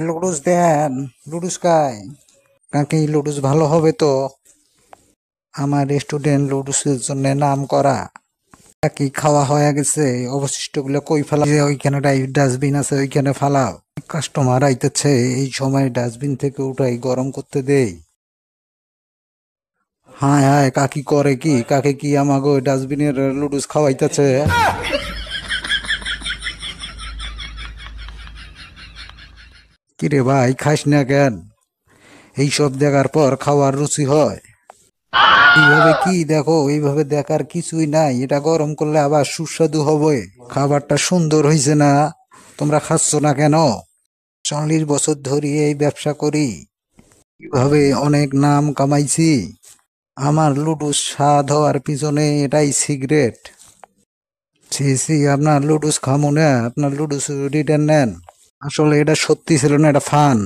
লুডুস দেন, লুডুস খাই। কাকি লুডুস ভালো হবে তো? আমার রেস্টুরেন্ট লুডুসের জন্য নাম করা। কাকি খাওয়া হয়ে গেছে, অবশিষ্ট গুলো কই ফেলা? ওইখানে ডাস্টবিন আছে, ওইখানে ফালাও। কাস্টমার আইতেছে, এই সময় ডাস্টবিন থেকে উঠাই গরম করতে দেই। হায় হায়, কাকি করে কি? কাকে কি আমাগো ডাস্টবিনের লুডুস খাওয়াইতেছে? কিরে ভাই, খাস না কেন? এইসব দেখার পর খাওয়ার রুচি হয়? এইভাবে কি দেখো? এইভাবে দেখার কিছুই নাই, এটা গরম করলে আবার সুস্বাদু হবে। খাবারটা সুন্দর হয়েছে না? তোমরা খাচ্ছ না কেন? 40 বছর ধরে এই ব্যবসা করি, কিভাবে অনেক নাম কামাইছি। আমার লুডুস স্বাদ হওয়ার পিছনে এটাই সিগারেট। ছি ছি, আপনার লুডুস খামো না, আপনার লুডুস রিটার্ন নেন। আসলে এটা সত্যি ছিল না, এটা ফান।